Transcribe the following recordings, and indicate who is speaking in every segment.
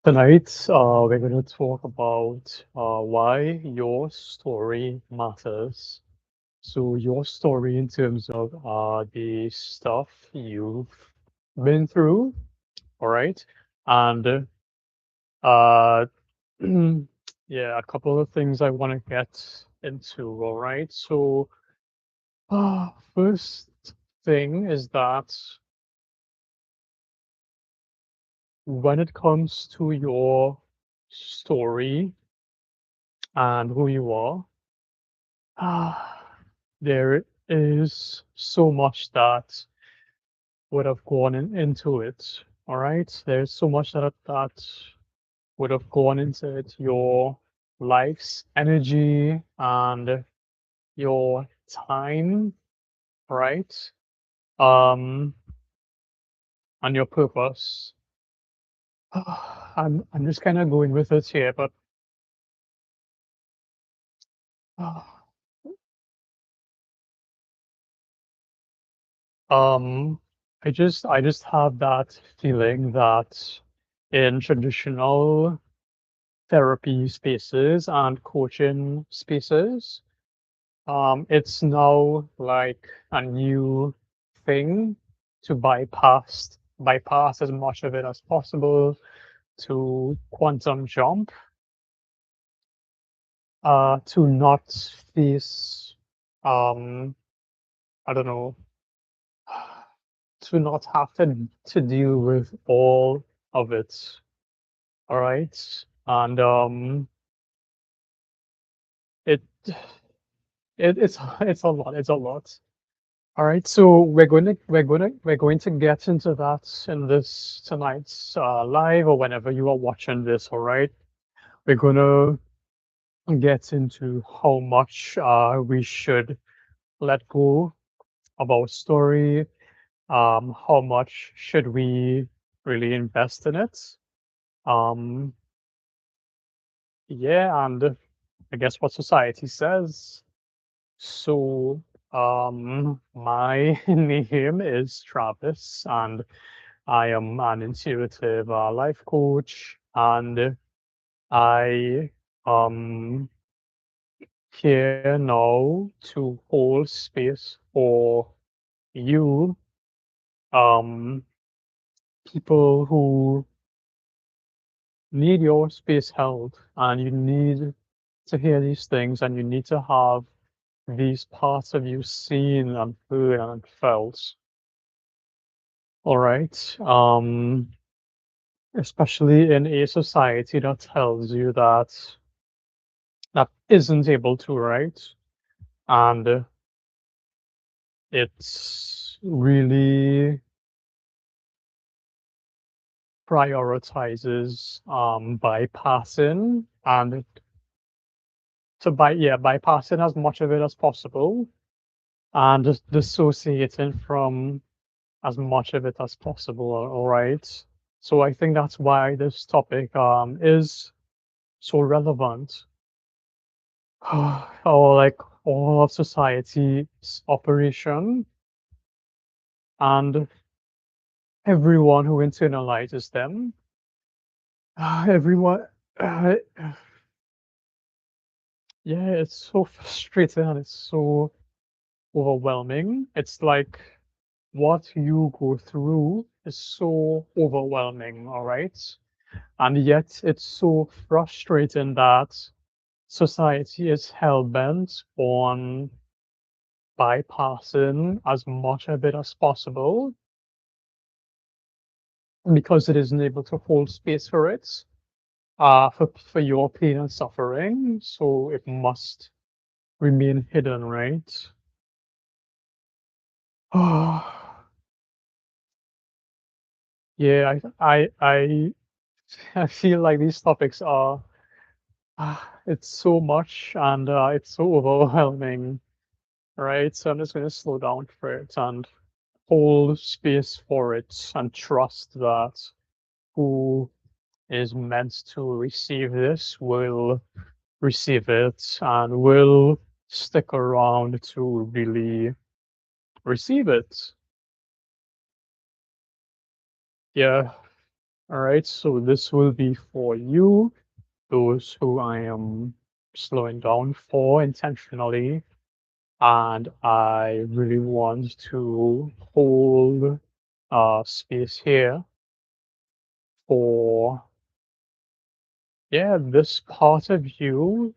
Speaker 1: Tonight, we're going to talk about why your story matters. So, your story in terms of the stuff you've been through, all right? And uh, yeah, a couple of things I want to get into, all right? So, first thing is that when it comes to your story and who you are, there is so much that would have gone into it. All right. There's so much that would have gone into it. Your life's energy and your time, right? Um, and your purpose. I'm just kind of going with it here, but uh, um, I just have that feeling that in traditional therapy spaces and coaching spaces. It's now like a new thing to bypass as much of it as possible to quantum jump, to not face, um, I don't know, to not have to deal with all of it. All right, and it it's a lot. It's a lot. All right, so we're going to get into that in this tonight's live or whenever you are watching this. All right, we're gonna get into how much we should let go of our story. How much should we really invest in it? Um, yeah, and I guess what society says. So, my name is Travis, and I am an intuitive life coach, and I here now to hold space for you, um, people who need your space held, and you need to hear these things, and you need to have these parts of you seen and heard and felt. All right. Especially in a society that tells you that isn't able to, right? And it's really prioritizes bypassing and bypassing as much of it as possible and just dissociating from as much of it as possible. All right. So I think that's why this topic is so relevant. Or like all of society's operation and everyone who internalizes them. Everyone, uh, yeah, it's so frustrating and it's so overwhelming. It's like what you go through is so overwhelming, all right? And yet it's so frustrating that society is hell bent on bypassing as much of it as possible because it isn't able to hold space for it, for your pain and suffering. So it must remain hidden, right? Yeah, I feel like these topics are it's so much and it's so overwhelming, right? So I'm just going to slow down for it and hold space for it and trust that who is meant to receive this will receive it and will stick around to really receive it. Yeah. All right, so this will be for you, those who I am slowing down for intentionally, and I really want to hold space here for, yeah, this part of you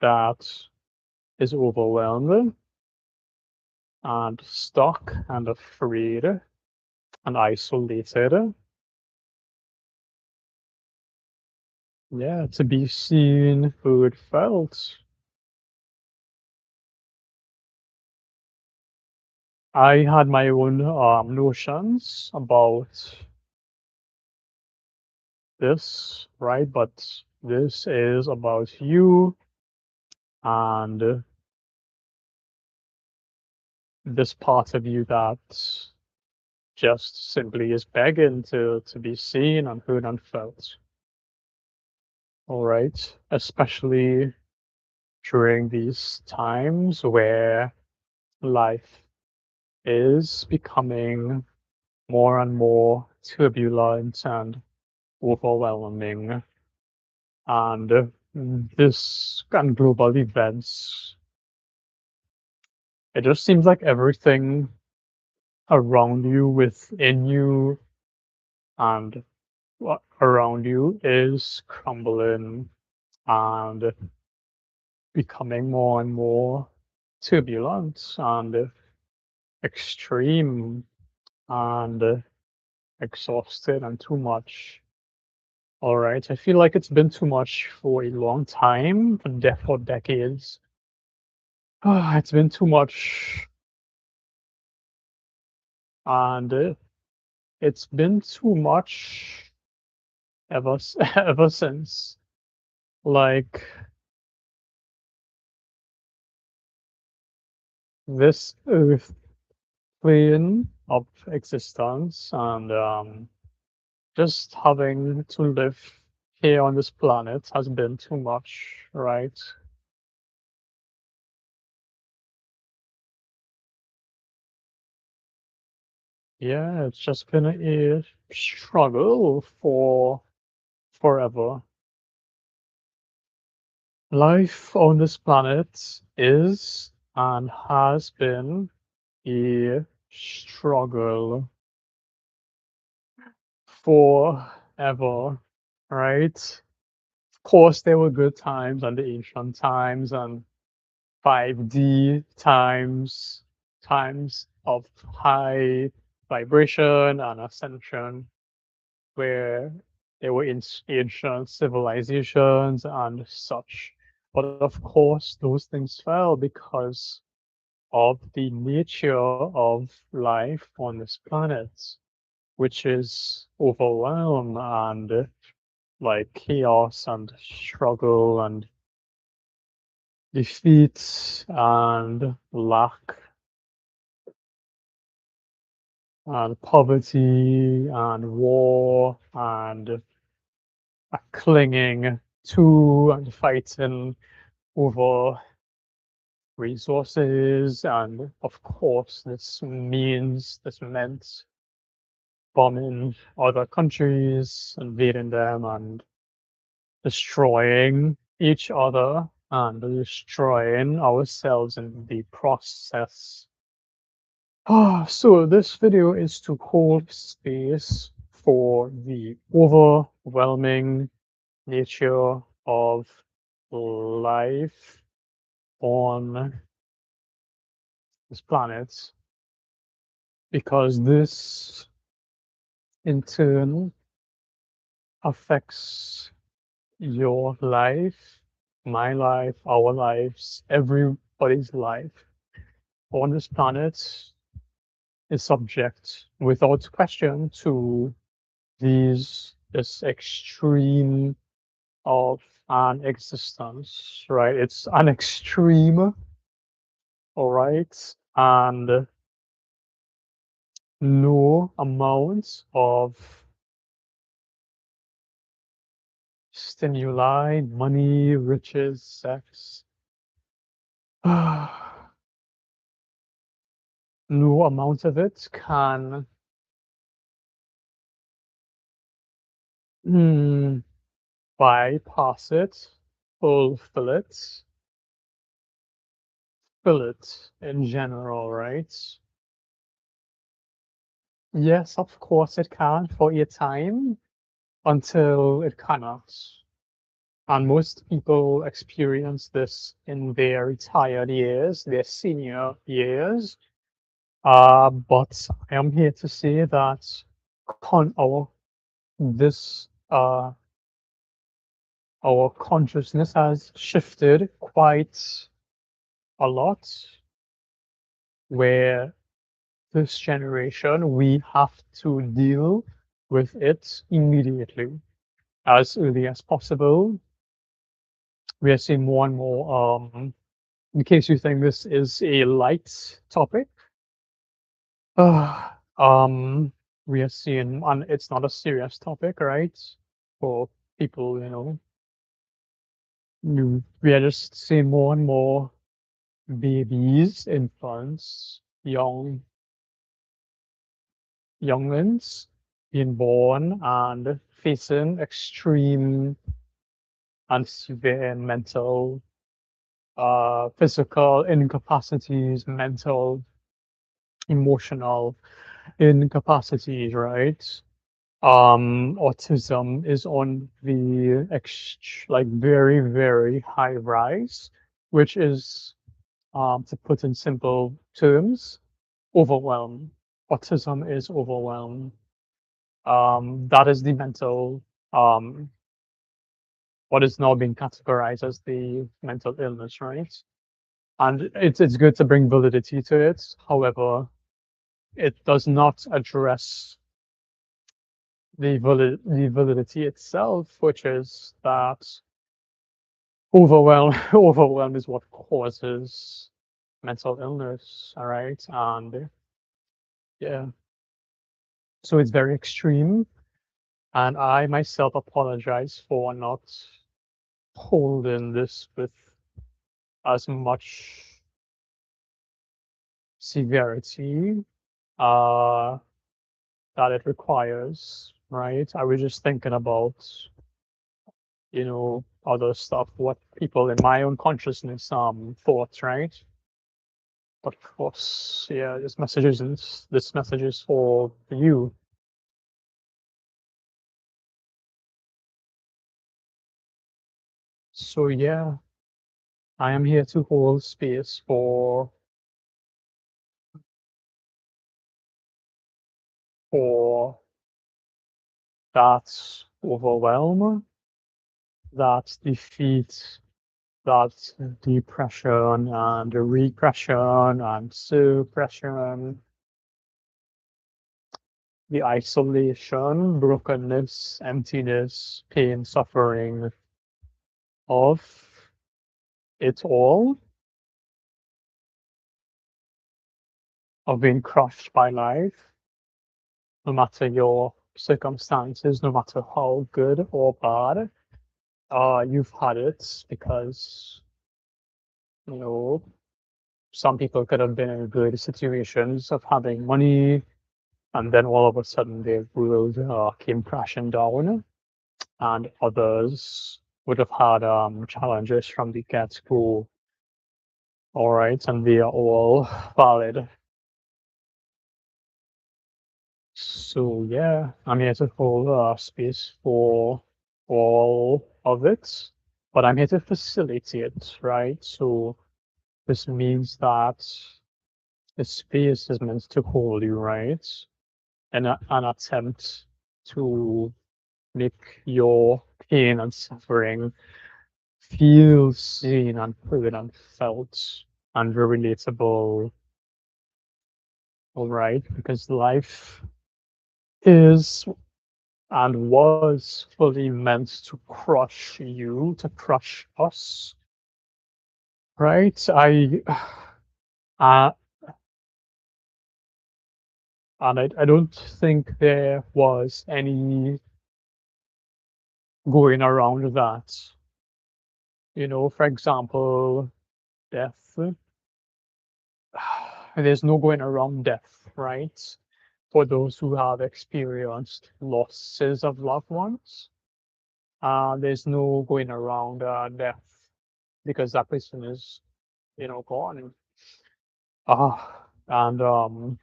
Speaker 1: that is overwhelmed and stuck and afraid and isolated. Yeah, to be seen, heard, felt. I had my own notions about this, right? But this is about you and this part of you that just simply is begging to be seen and heard and felt. All right. Especially during these times where life is becoming more and more turbulent and overwhelming. And this and global events, it just seems like everything around you, within you, and what around you is crumbling and becoming more and more turbulent and extreme and exhausted and too much. All right. I feel like it's been too much for a long time, for decades. It's been too much, and it's been too much ever since. Like this earth plane of existence, and just having to live here on this planet has been too much, right? Yeah, it's just been a struggle for forever. Life on this planet is and has been a struggle forever, right? Of course, there were good times and the ancient times and 5D times, times of high vibration and ascension, where there were ancient civilizations and such. But of course, those things fell because of the nature of life on this planet, which is overwhelm and like chaos and struggle and defeat and lack and poverty and war and clinging to and fighting over resources. And of course, this meant bombing other countries, invading them, and destroying each other and destroying ourselves in the process. So this video is to hold space for the overwhelming nature of life on this planet, because this in turn affects your life, my life, our lives, everybody's life on this planet is subject without question to this extreme of an existence, right? It's an extreme, all right, and no amount of stimuli, money, riches, sex, no amount of it can Hmm, bypass it, fulfill it, fill it in general, right? Yes, of course it can for a time until it cannot. And most people experience this in their retired years, their senior years. But I am here to say that this our consciousness has shifted quite a lot, where this generation we have to deal with it immediately, as early as possible. We are seeing more and more. In case you think this is a light topic, uh, um, we are seeing, and it's not a serious topic, right? For people, we are just seeing more and more babies, infants, younglings being born and facing extreme and severe mental, physical incapacities, mental, emotional incapacities, right? Autism is on the like very, very high rise, which is, to put in simple terms, overwhelm. Autism is overwhelm. That is the mental, um, what is now being categorized as the mental illness, right? And it's good to bring validity to it. However, it does not address the validity itself, which is that overwhelm overwhelm is what causes mental illness, all right? And yeah, so it's very extreme. And I myself apologize for not holding this with as much severity uh, that it requires, right? I was just thinking about, other stuff, what people in my own consciousness thought, right? But of course, yeah, this message is for you. So yeah, I am here to hold space for that overwhelm, that defeat, that depression and repression and suppression, the isolation, brokenness, emptiness, pain, suffering of it all, of being crushed by life, no matter your circumstances, no matter how good or bad, you've had it because, you know, some people could have been in good situations of having money, and then all of a sudden their world came crashing down, and others would have had challenges from the get-go. All right, and they are all valid. So yeah, I'm here to hold space for all of it, but I'm here to facilitate, right? So this means that the space is meant to hold you, right? And an attempt to make your pain and suffering feel seen and heard and felt and very relatable, all right? Because life is and was fully meant to crush you, to crush us, right? Uh, and I don't think there was any going around that. For example, death. There's no going around death, right? for those who have experienced losses of loved ones, there's no going around death because that person is, gone. And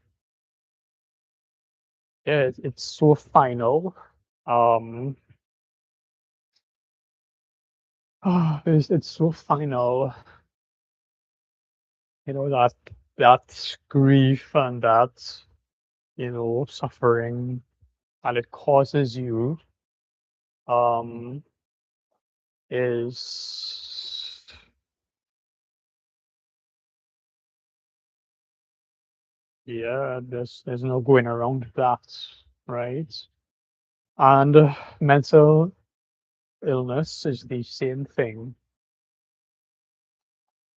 Speaker 1: yeah, it's so final. Um, it's so final, that grief and that, suffering, and it causes you, um, is, yeah, there's no going around that, right? And mental illness is the same thing.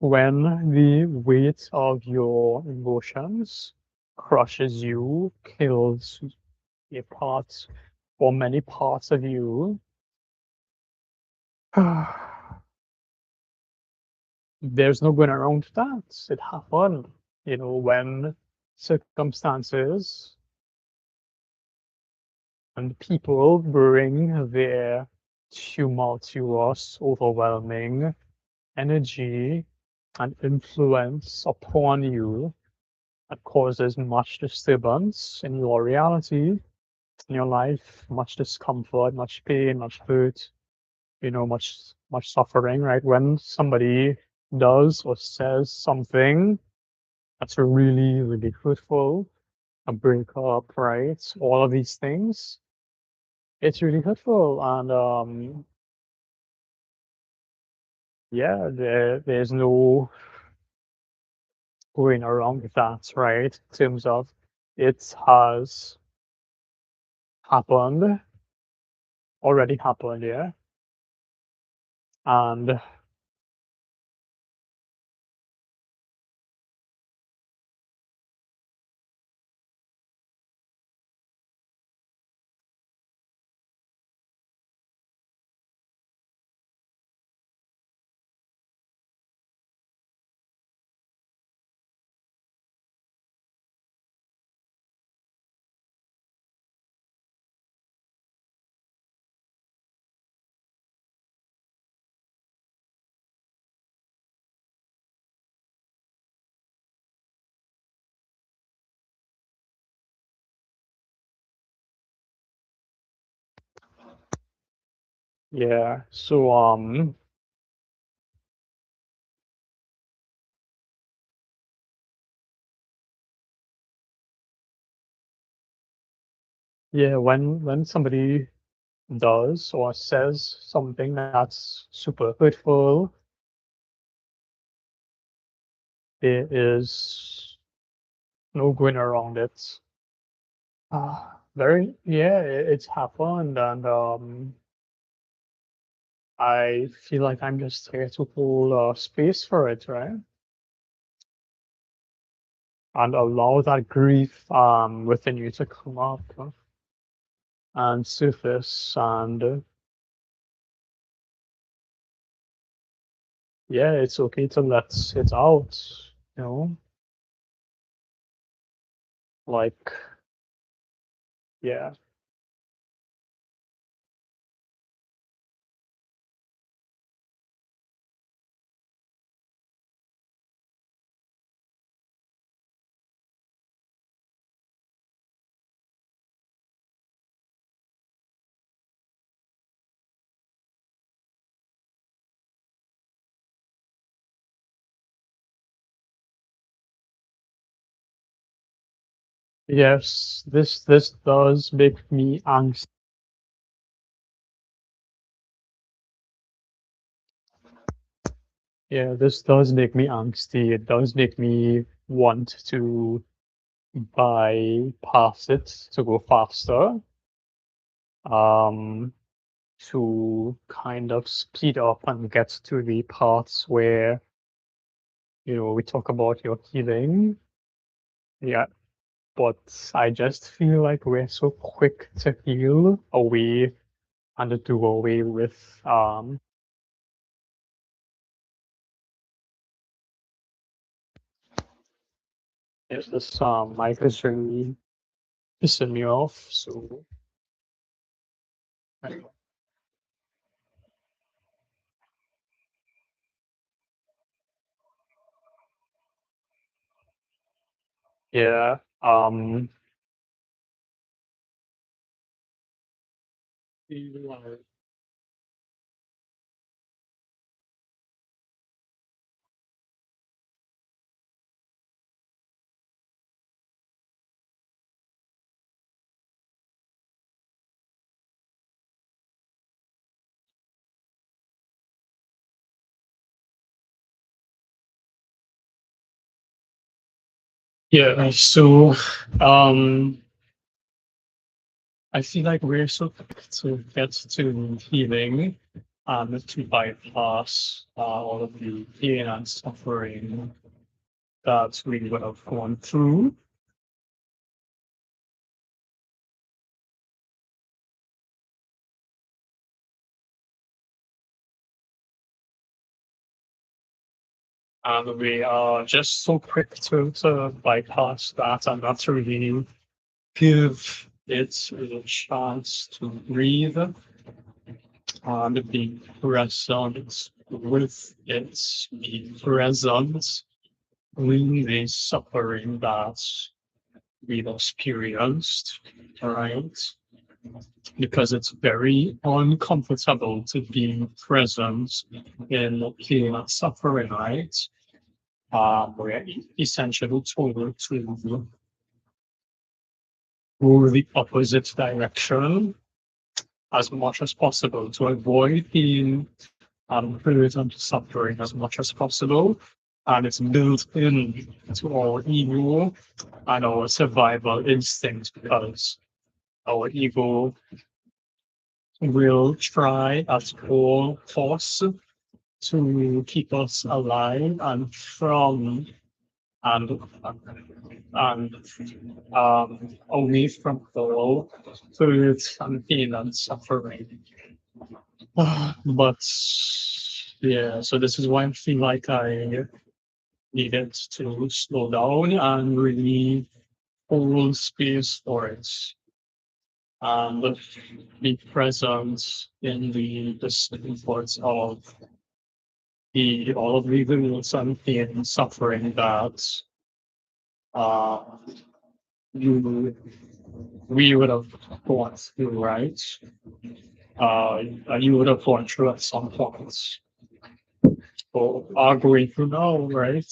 Speaker 1: When the weight of your emotions crushes you, kills a part or many parts of you, there's no going around that. It happened, when circumstances and people bring their tumultuous, overwhelming energy and influence upon you that causes much disturbance in your reality, in your life, much discomfort, much pain, much hurt, much suffering, right? When somebody does or says something that's really, really hurtful, a breakup, right? All of these things, it's really hurtful. And yeah, there's no going around that, right? In terms of it has happened, already happened, yeah. And yeah, so yeah, when somebody does or says something that's super hurtful, there is no going around it. Yeah, it's happened, and I feel like I'm just here to hold space for it, right? And allow that grief within you to come up and surface. And yeah, it's okay to let it out, you know, like, yeah. Yes, this does make me angst. Yeah, this does make me angsty. It does make me want to bypass it to go faster, um, to kind of speed up and get to the parts where, we talk about your healing. Yeah, but I just feel like we're so quick to heal away and to do away with is this mic is really pissing me off. So I- yeah, yeah. So um, I feel like we're so quick to get to healing and to bypass all of the pain and suffering that we would have gone through. And we are just so quick to bypass that and not to really give it a chance to breathe and be present with its be present with the suffering that we've experienced, right? Because it's very uncomfortable to be present in pain and suffering, right? We're essentially told to go the opposite direction as much as possible to avoid being hurt and suffering as much as possible. And it's built in to our ego and our survival instincts because our ego will try at all costs to keep us alive and from and and away from all hurt and pain and suffering. But yeah, so this is why I feel like I needed to slow down and really hold space for it and be present in the discomfort of the all of the ills and pain and suffering that uh, you we would have gone through, right? And you would have gone through at some point. Or are going through now, right?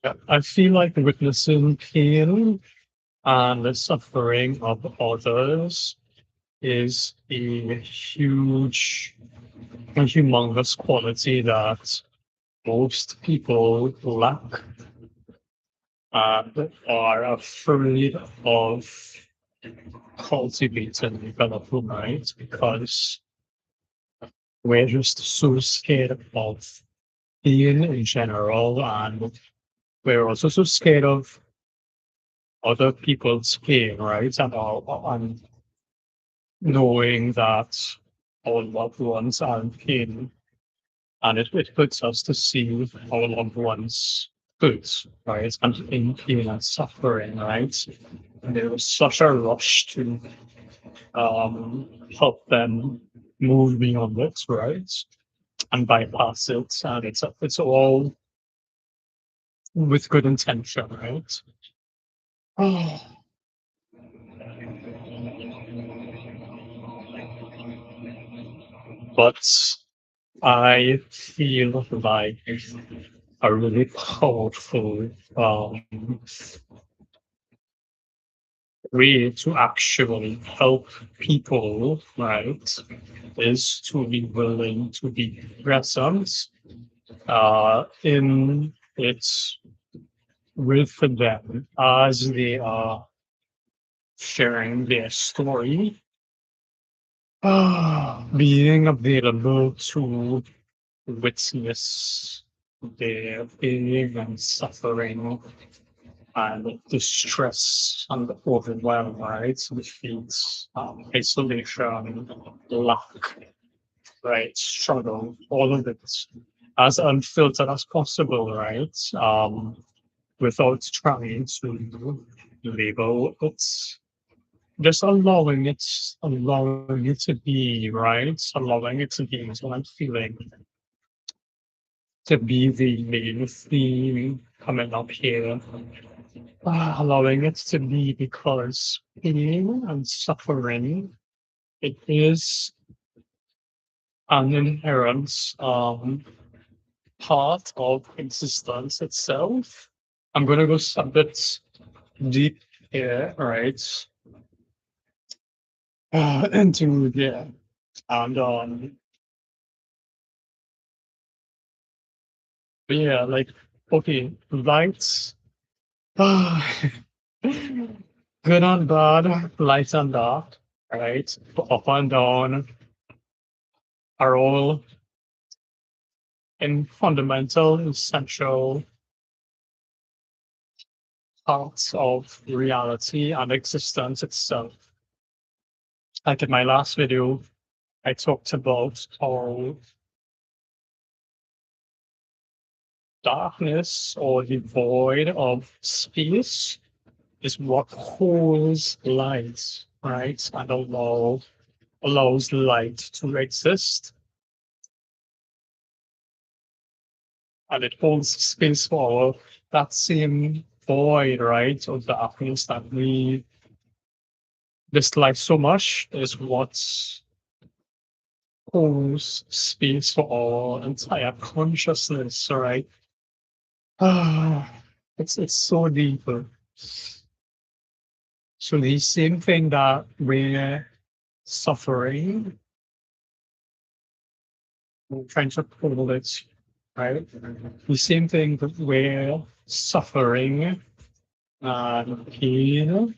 Speaker 1: Yeah, I feel like witnessing pain and the suffering of others is a humongous quality that most people lack and are afraid of cultivating and developing, right? Because we're just so scared of being in general, and we're also so scared of other people's pain, right? And knowing that our loved ones are in pain, and it hurts us to see our loved ones hurt, right? And in pain and suffering, right? And there was such a rush to help them move beyond it, right? And bypass it. And it's all with good intention, right? But I feel like a really powerful way to actually help people, right, is to be willing to be present in it with them as they are sharing their story, being available to witness their pain and suffering and the stress and the overwhelm, right? Defeat, isolation, lack, right? Struggle, all of it as unfiltered as possible, right? Without trying to label it, just allowing it to be, right? Allowing it to be what I'm feeling to be the main theme coming up here. Allowing it to be because pain and suffering, it is an inherent part of existence itself. I'm gonna go a bit deep here, right? Into yeah, and but yeah, like okay, lights, good and bad, light and dark, right? Up and down are all in fundamental, essential parts of reality and existence itself. Like in my last video, I talked about how darkness or the void of space is what holds light, right? And allows light to exist. And it holds space for that same void, right? Or darkness that we dislike so much is what holds space for our entire consciousness, right? It's so deep. So the same thing that we're suffering, we're trying to pull it, right? The same thing that we're suffering and pain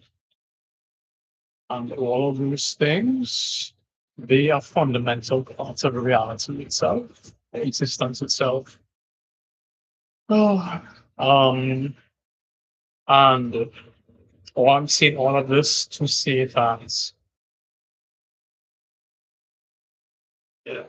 Speaker 1: and all of those things, they are fundamental parts of reality itself, existence itself. Oh, um, and I'm saying all of this to say that yeah,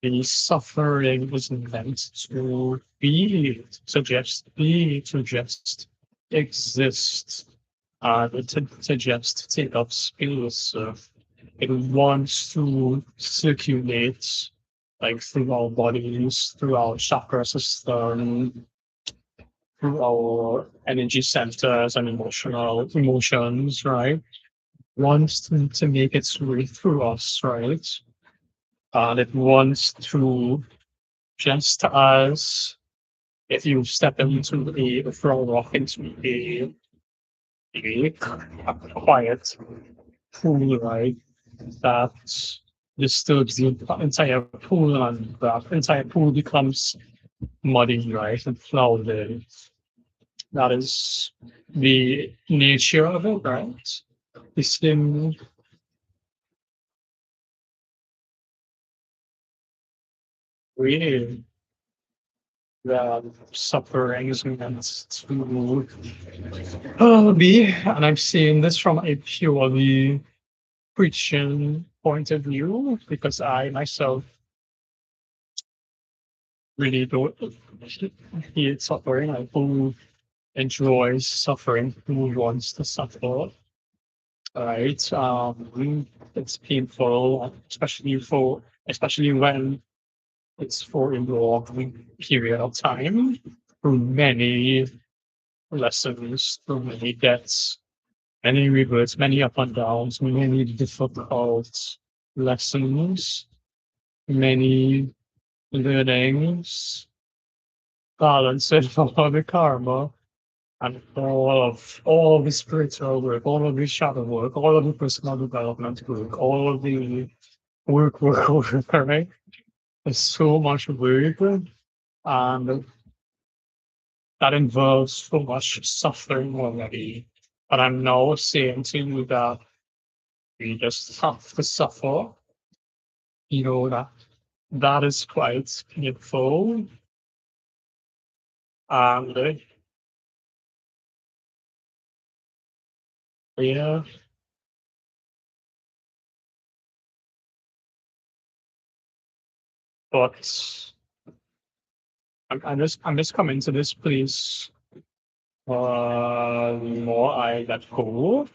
Speaker 1: the suffering was meant to to just exist, to just take up space. It wants to circulate like through our bodies, through our chakra system, through our energy centers and emotions, right? Wants to make its way through us, right? And it wants to just as if you step into throw off into a, a quiet pool, right? That disturbs the entire pool, and that entire pool becomes muddy, right, and clouded. That is the nature of it, right? The same way that suffering is meant to be, and I'm seeing this from a purely Christian point of view because I myself really don't hate suffering. I who enjoys suffering, who wants to suffer, right? It's painful, especially when it's for a long period of time, for many lessons through many deaths, many rebirths, many up and downs, many difficult lessons, many learnings, balancing all the karma and all of the spiritual work, all of the shadow work, all of the personal development work, all of the work, right? There's so much work and that involves so much suffering already. But I'm now saying to you that we just have to suffer, that that is quite painful. And yeah, but I'm just coming to this place more I let go,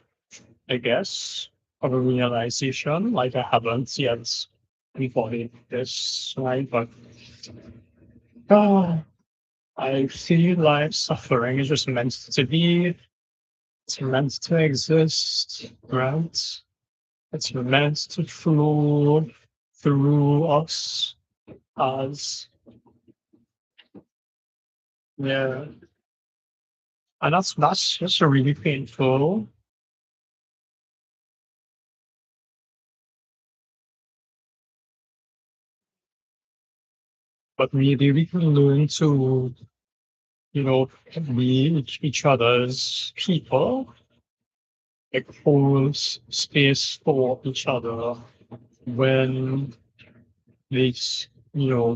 Speaker 1: I guess, of a realization. Like I haven't yet embodied this, right? But uh, I feel like suffering is just meant to be, it's meant to exist, right? It's meant to flow through us as, yeah. And that's just really painful. But maybe we can learn to, be each other's people, like hold space for each other when these,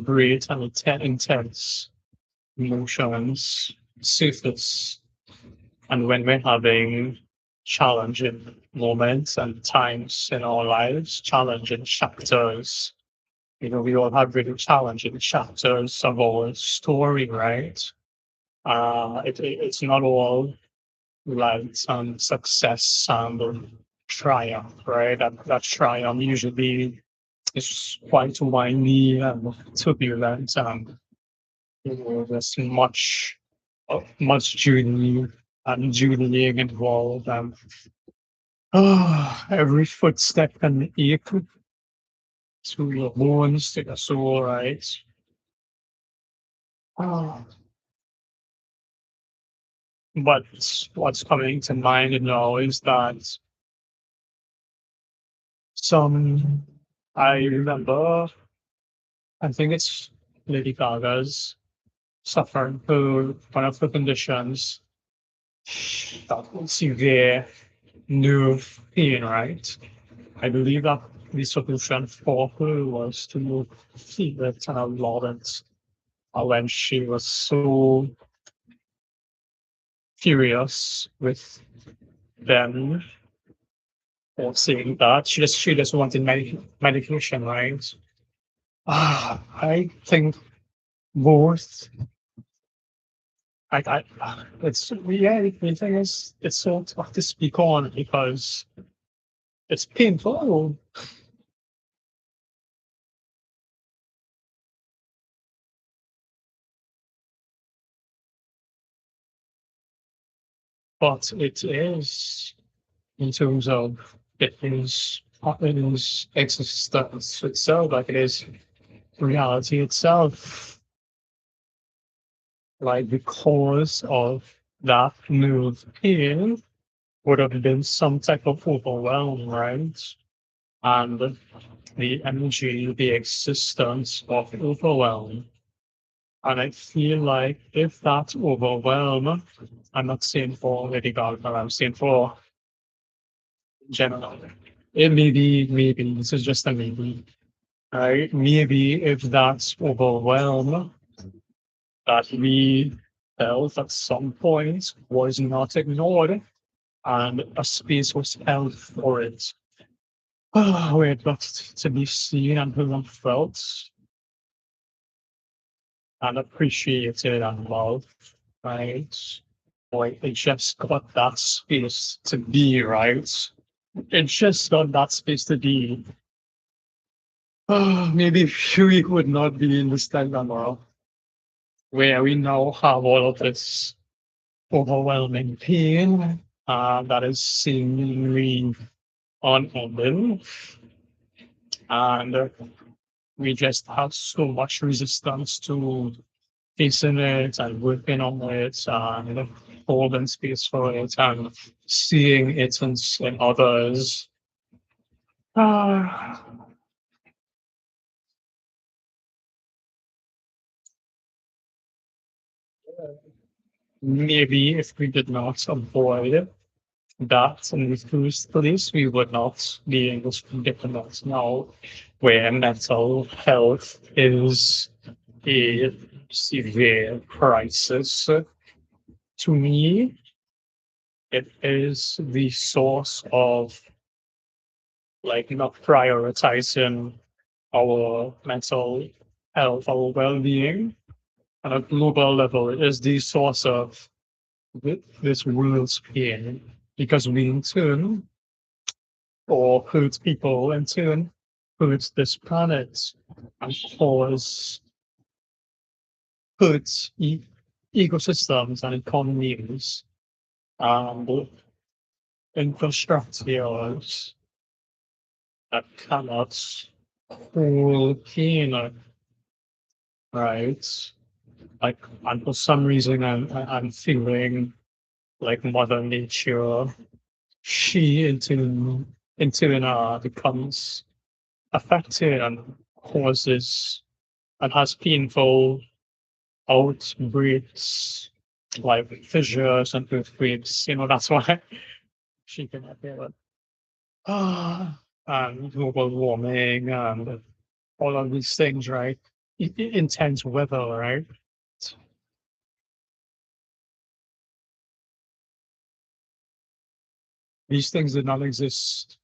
Speaker 1: great and intense emotions surface, and when we're having challenging moments and times in our lives, challenging chapters. We all have really challenging chapters of our story, right? It's not all light and success and triumph, right? That triumph usually is quite windy and turbulent, and there's much journeying involved, and every footstep can ache to your bones, to your soul, right? Ah, but what's coming to mind now is that some I remember, I think it's Lady Gaga's suffering through one of her conditions that severe nerve pain, right? I believe that the solution for her was to feel it and allow it when she was so furious with them or saying that she just wanted medication, right? I think both. It's yeah. The thing is, it's so tough to speak on because it's painful, but it is in terms of it is existence itself, like it is reality itself, like the cause of that nerve pain would have been some type of overwhelm, right? And the energy, the existence of overwhelm. And I feel like if that overwhelm, I'm not saying for Lady Gaga, I'm saying for general. It maybe, this is just a maybe, right? Maybe if that's overwhelm that we felt at some point was not ignored and a space was held for it. Where it got to be seen and felt and appreciated and loved, right? Boy, it just got that space to be, right? It just got that space to be. Maybe we would not be in this time tomorrow, where we now have all of this. overwhelming pain that is seemingly unending, and we just have so much resistance to facing it and working on it and holding space for it and seeing it in others. Ah, maybe if we did not avoid that in the first place, we would not be in this predicament now, where mental health is a severe crisis. To me, it is the source of like not prioritizing our mental health, our well-being on a global level. It is the source of this world's pain because we in turn or hurt people in turn hurt this planet and cause hurt ecosystems and economies and infrastructures that cannot hold pain, right? Like, and for some reason, I'm feeling like Mother Nature, she becomes affected and causes and has painful outbreaks like fissures and earthquakes. That's why she can appear it. And global warming and all of these things, right? Intense weather, right? These things did not exist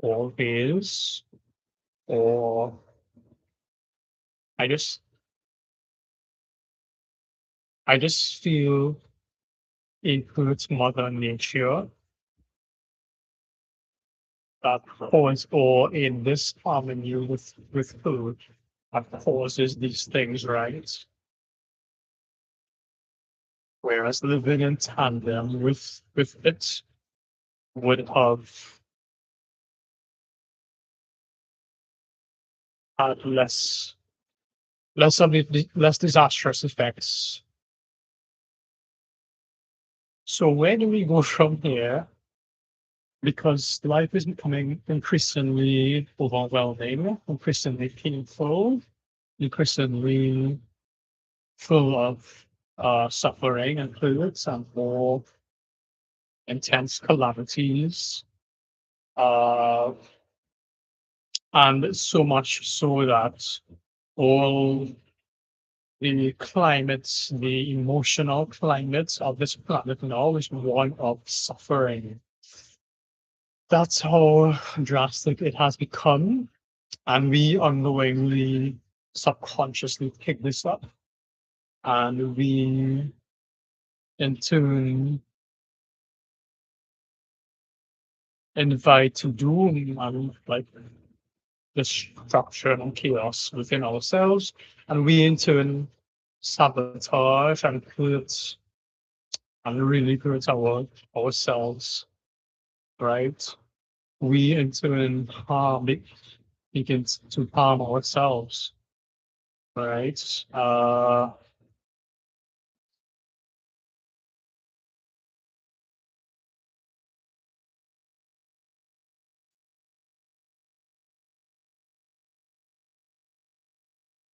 Speaker 1: always, or I just I just feel it hurts Mother Nature that cause or in this harmony with food that causes these things, right? Whereas living in tandem with it would have had less disastrous effects. So where do we go from here? Because life is becoming increasingly overwhelming, increasingly painful, increasingly full of suffering and hurts and more intense calamities. Uh, and so much so that all the climates, the emotional climates of this planet now is one of suffering. That's how drastic it has become. And we unknowingly, subconsciously pick this up. And we, in turn, invite doom and like destruction and chaos within ourselves. And we, in turn, sabotage and hurt and really hurt ourselves, right? We, in turn, begin to harm ourselves, right?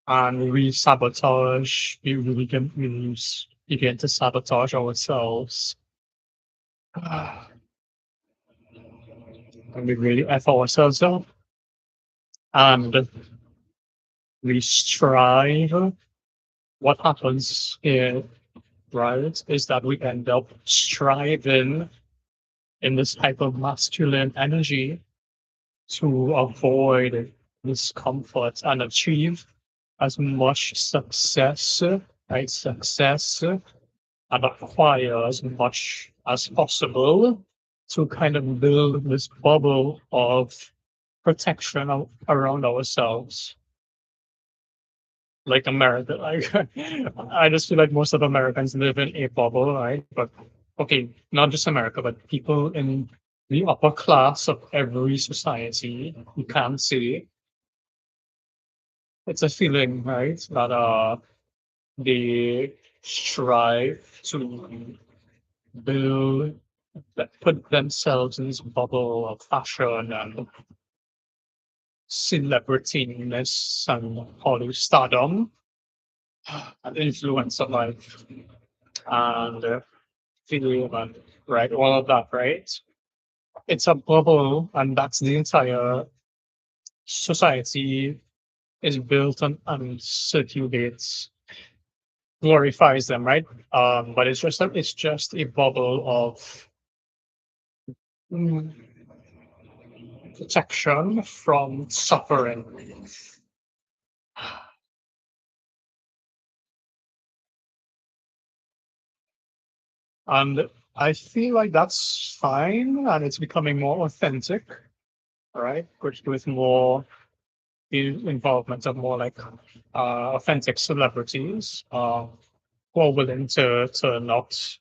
Speaker 1: And we sabotage, begin to sabotage ourselves. And we really F ourselves up. And we strive. What happens here, right, is that we end up striving in this type of masculine energy to avoid discomfort and achieve as much success, right? Success and acquire as much as possible to kind of build this bubble of protection around ourselves. like America. Like I just feel like most of Americans live in a bubble, right? But okay, not just America, but people in the upper class of every society, you can see it's a feeling, right? That they strive to build that put themselves in this bubble of fashion and celebrityness and Hollywood stardom and influence of life and fame and right, all of that, right? It's a bubble, and that's the entire society is built on and circulates, glorifies them, right? But it's just a bubble of mm, protection from suffering. And I feel like that's fine, and it's becoming more authentic, right? With more the involvement of more like authentic celebrities who are willing to not,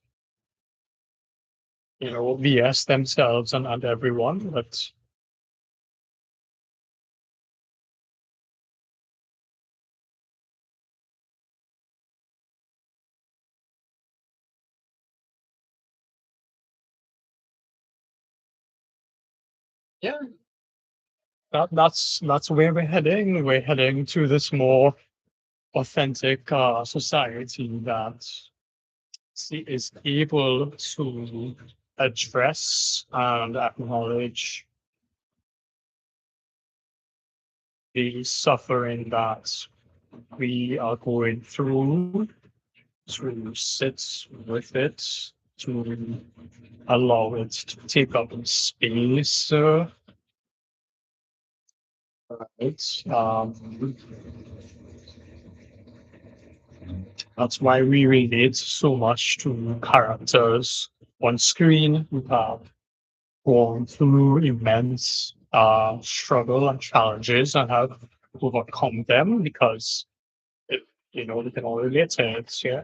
Speaker 1: BS themselves and everyone. But yeah, that's where we're heading. We're heading to this more authentic society that is able to address and acknowledge the suffering that we are going through, to sit with it, to allow it to take up space. Right? That's why we relate so much to characters on screen who have gone through immense struggle and challenges and have overcome them because it, we can all relate to it. Yeah.